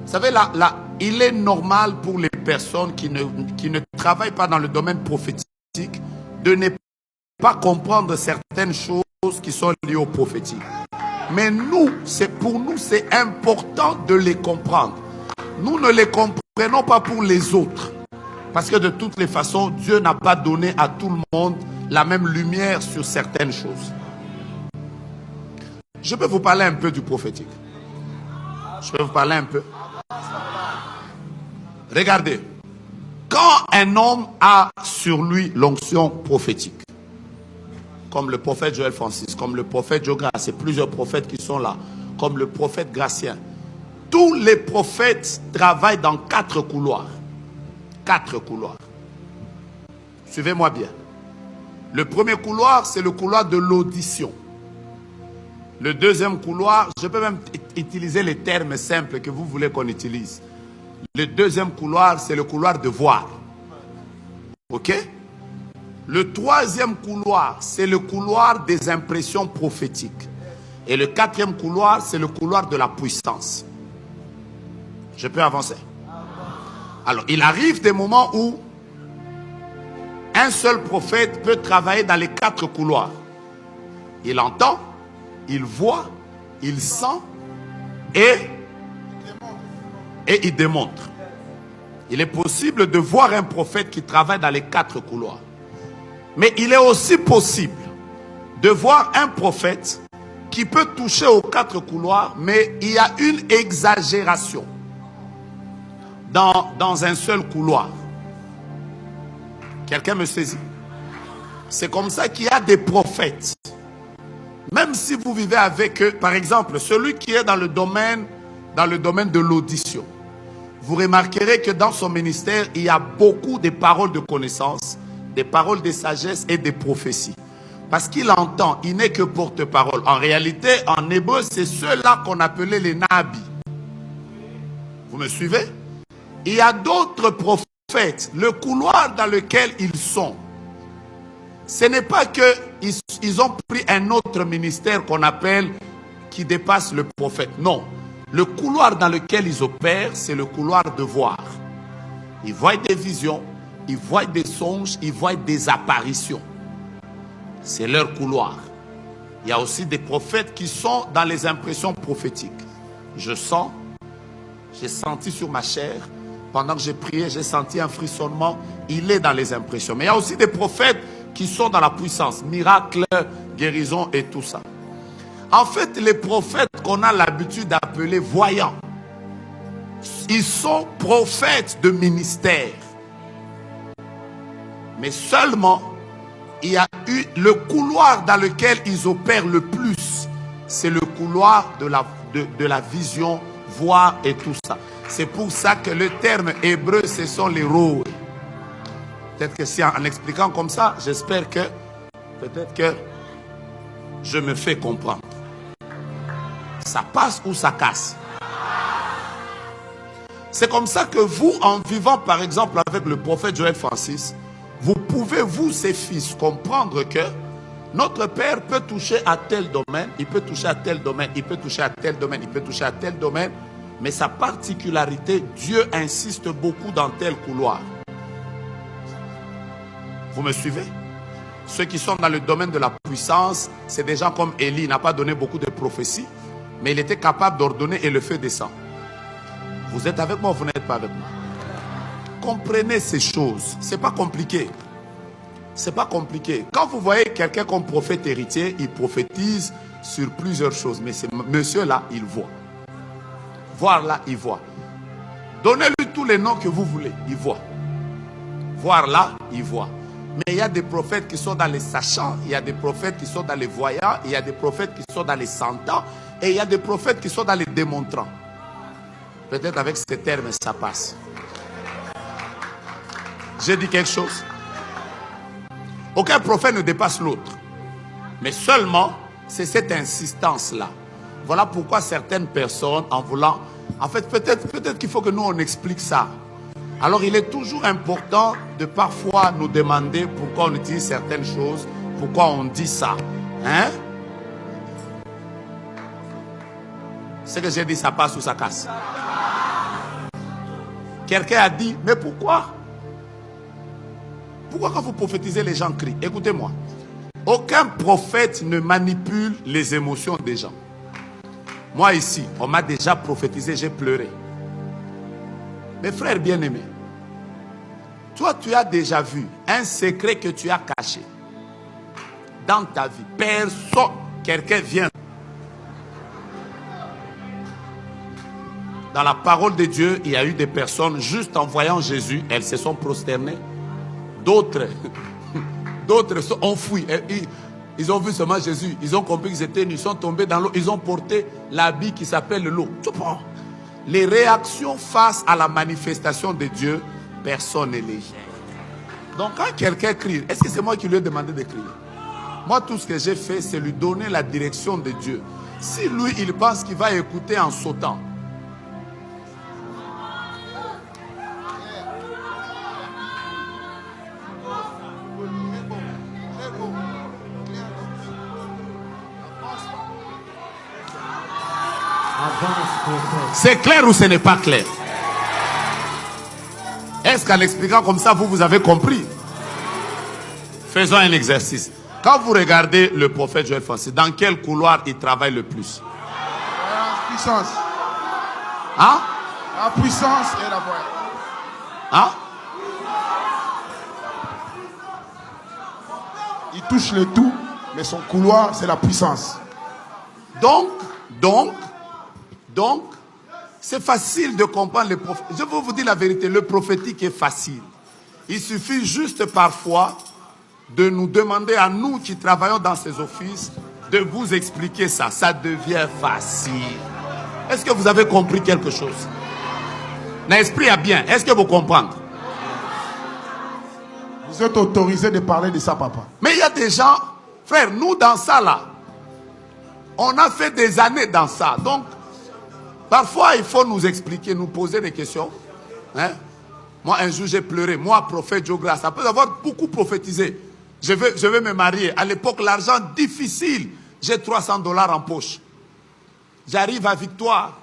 savez, il est normal pour les personnes qui ne travaillent pas dans le domaine prophétique de ne pas comprendre certaines choses qui sont liées au prophétique. Mais pour nous, c'est important de les comprendre. Nous ne les comprenons pas pour les autres. Parce que de toutes les façons, Dieu n'a pas donné à tout le monde la même lumière sur certaines choses. Je peux vous parler un peu du prophétique. Je peux vous parler un peu. Regardez. Quand un homme a sur lui l'onction prophétique, comme le prophète Joël Francis, comme le prophète Joe Grace, et plusieurs prophètes qui sont là, comme le prophète Gratien, tous les prophètes travaillent dans 4 couloirs. 4 couloirs. Suivez-moi bien. Le premier couloir, c'est le couloir de l'audition. Le deuxième couloir, je peux même utiliser les termes simples que vous voulez qu'on utilise. Le deuxième couloir, c'est le couloir de voir. Ok? Le troisième couloir, c'est le couloir des impressions prophétiques. Et le 4e couloir, c'est le couloir de la puissance. Je peux avancer? Alors, il arrive des moments où un seul prophète peut travailler dans les 4 couloirs. Il entend, il voit, il sent et il démontre. Il est possible de voir un prophète qui travaille dans les 4 couloirs. Mais il est aussi possible de voir un prophète qui peut toucher aux 4 couloirs, mais il y a une exagération dans un seul couloir. Quelqu'un me saisit? C'est comme ça qu'il y a des prophètes. Même si vous vivez avec eux, par exemple, celui qui est dans le domaine de l'audition, vous remarquerez que dans son ministère, il y a beaucoup de paroles de connaissance, des paroles de sagesse et des prophéties. Parce qu'il entend, il n'est que porte-parole. En réalité, en hébreu, c'est ceux-là qu'on appelait les nabis. Vous me suivez? Il y a d'autres prophètes, le couloir dans lequel ils sont. Ce n'est pas qu'ils ont pris un autre ministère qu'on appelle, qui dépasse le prophète. Non. Le couloir dans lequel ils opèrent, c'est le couloir de voir. Ils voient des visions, ils voient des songes, ils voient des apparitions. C'est leur couloir. Il y a aussi des prophètes qui sont dans les impressions prophétiques. Je sens, j'ai senti sur ma chair, pendant que j'ai prié, j'ai senti un frissonnement. Il est dans les impressions. Mais il y a aussi des prophètes qui sont dans la puissance, miracles, guérison et tout ça. En fait, les prophètes qu'on a l'habitude d'appeler voyants, ils sont prophètes de ministère. Mais seulement, il y a eu le couloir dans lequel ils opèrent le plus. C'est le couloir de la vision, voir et tout ça. C'est pour ça que le terme hébreu, ce sont les rôles. Peut-être que si en expliquant comme ça, j'espère que peut-être que je me fais comprendre. Ça passe ou ça casse. C'est comme ça que vous, en vivant par exemple avec le prophète Joël Francis, vous pouvez, vous, ses fils, comprendre que notre Père peut toucher à tel domaine, il peut toucher à tel domaine, il peut toucher à tel domaine, il peut toucher à tel domaine, mais sa particularité, Dieu insiste beaucoup dans tel couloir. Vous me suivez? Ceux qui sont dans le domaine de la puissance, c'est des gens comme Élie, il n'a pas donné beaucoup de prophéties, mais il était capable d'ordonner et le feu descend. Vous êtes avec moi ou vous n'êtes pas avec moi? Comprenez ces choses. Ce n'est pas compliqué. Ce n'est pas compliqué. Quand vous voyez quelqu'un comme prophète héritier, il prophétise sur plusieurs choses. Mais ce monsieur-là, il voit. Voir là, il voit. Donnez-lui tous les noms que vous voulez, il voit. Voir là, il voit. Mais il y a des prophètes qui sont dans les sachants, il y a des prophètes qui sont dans les voyants, il y a des prophètes qui sont dans les sentants, et il y a des prophètes qui sont dans les démontrants. Peut-être avec ces termes, ça passe. J'ai dit quelque chose? Aucun prophète ne dépasse l'autre. Mais seulement, c'est cette insistance-là. Voilà pourquoi certaines personnes, en voulant... En fait, peut-être qu'il faut que nous, on explique ça. Alors, il est toujours important de parfois nous demander pourquoi on utilise certaines choses, pourquoi on dit ça. Hein? Ce que j'ai dit, ça passe ou ça casse? Quelqu'un a dit, mais pourquoi? Pourquoi quand vous prophétisez, les gens crient? Écoutez-moi. Aucun prophète ne manipule les émotions des gens. Moi ici, on m'a déjà prophétisé, j'ai pleuré. Mes frères bien-aimés, toi tu as déjà vu un secret que tu as caché dans ta vie. Personne, quelqu'un vient. Dans la parole de Dieu, il y a eu des personnes, juste en voyant Jésus, elles se sont prosternées. D'autres ont fui. Ils ont vu seulement Jésus. Ils ont compris qu'ils étaient nus. Ils sont tombés dans l'eau. Ils ont porté l'habit qui s'appelle l'eau. Les réactions face à la manifestation de Dieu, personne n'est léger. Donc quand quelqu'un crie, est-ce que c'est moi qui lui ai demandé de crier? Moi, tout ce que j'ai fait, c'est lui donner la direction de Dieu. Si lui, il pense qu'il va écouter en sautant, c'est clair ou ce n'est pas clair? Est-ce qu'en expliquant comme ça, vous avez compris? Faisons un exercice. Quand vous regardez le prophète Joël Francis, dans quel couloir il travaille le plus? La puissance. Hein? La puissance et la voix. Hein? Il touche le tout, mais son couloir, c'est la puissance. Donc, c'est facile de comprendre le prophète. Je vais vous dire la vérité, le prophétique est facile. Il suffit juste parfois de nous demander à nous qui travaillons dans ces offices de vous expliquer ça. Ça devient facile. Est-ce que vous avez compris quelque chose? L'esprit a bien. Est-ce que vous comprenez? Vous êtes autorisé de parler de ça, papa. Mais il y a des gens, frère, nous dans ça là, on a fait des années dans ça. Donc, parfois il faut nous expliquer, nous poser des questions. Hein? Moi, un jour, j'ai pleuré. Moi, prophète Joe Grace, après avoir beaucoup prophétisé, je vais me marier. À l'époque, l'argent difficile. J'ai 300 $ en poche. J'arrive à Victoire.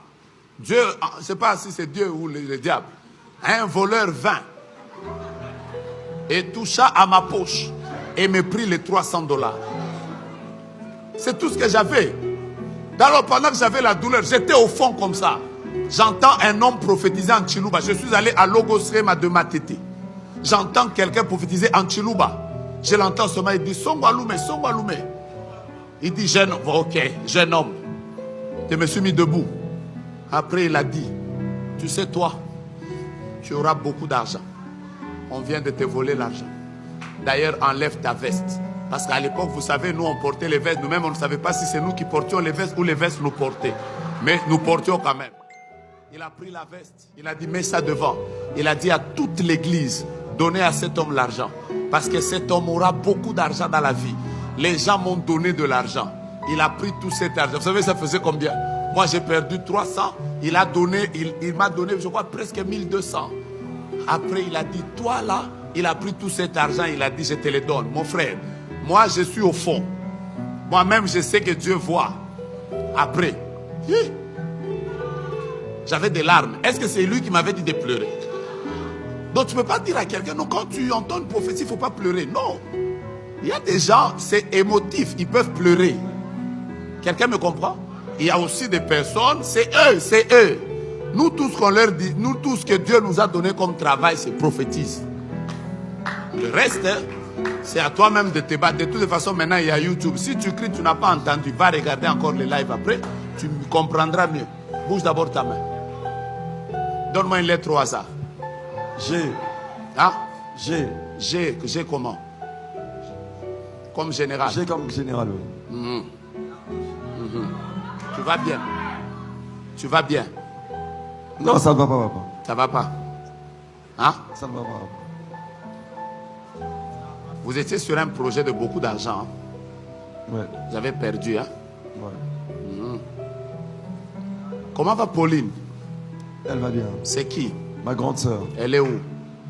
Dieu, je ne sais pas si c'est Dieu ou le diable. Un voleur vint et toucha à ma poche et me prit les 300 $. C'est tout ce que j'avais. Alors, pendant que j'avais la douleur, j'étais au fond comme ça. J'entends un homme prophétiser en Chiluba. Je suis allé à Logosrema de Matete. J'entends quelqu'un prophétiser en Chiluba. Je l'entends seulement, il dit Songwalume, Songwalume. Il dit jeune homme, ok, jeune homme. Je me suis mis debout. Après, il a dit, tu sais toi, tu auras beaucoup d'argent. On vient de te voler l'argent. D'ailleurs, enlève ta veste. Parce qu'à l'époque, vous savez, nous, on portait les vestes. Nous-mêmes, on ne savait pas si c'est nous qui portions les vestes ou les vestes nous portaient. Mais nous portions quand même. Il a pris la veste. Il a dit, mets ça devant. Il a dit à toute l'église, donnez à cet homme l'argent. Parce que cet homme aura beaucoup d'argent dans la vie. Les gens m'ont donné de l'argent. Il a pris tout cet argent. Vous savez, ça faisait combien? Moi, j'ai perdu 300. Il m'a donné, je crois, presque 1200. Après, il a dit, toi là, il a pris tout cet argent. Il a dit, je te le donne. Mon frère, moi, je suis au fond. Moi-même, je sais que Dieu voit. Après, j'avais des larmes. Est-ce que c'est lui qui m'avait dit de pleurer? Donc, tu ne peux pas dire à quelqu'un, non, quand tu entends une prophétie, il ne faut pas pleurer. Non. Il y a des gens, c'est émotif, ils peuvent pleurer. Quelqu'un me comprend? Il y a aussi des personnes, c'est eux. Nous, tout ce qu'on leur dit, nous, tout ce que Dieu nous a donné comme travail, c'est prophétise. Le reste, c'est à toi-même de te battre. De toute façon, maintenant, il y a YouTube. Si tu cries, tu n'as pas entendu, va regarder encore les lives après, tu comprendras mieux. Bouge d'abord ta main. Donne-moi une lettre au hasard. G. Hein? G. G comment? Comme général. G comme général, oui. Tu vas bien. Tu vas bien. Non, ça ne va pas, papa. Ça va pas. Hein? Ça ne va pas. Vous étiez sur un projet de beaucoup d'argent. Hein? Ouais. Vous avez perdu. Hein? Ouais. Comment va Pauline? Elle va bien. C'est qui? Ma grande sœur. Elle est où?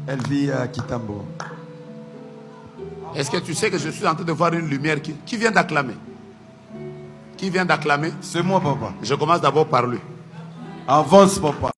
Elle vit à Kitambo. Est-ce que tu sais que je suis en train de voir une lumière qui vient d'acclamer? Qui vient d'acclamer? C'est moi, papa. Je commence d'abord par lui. Avance, papa.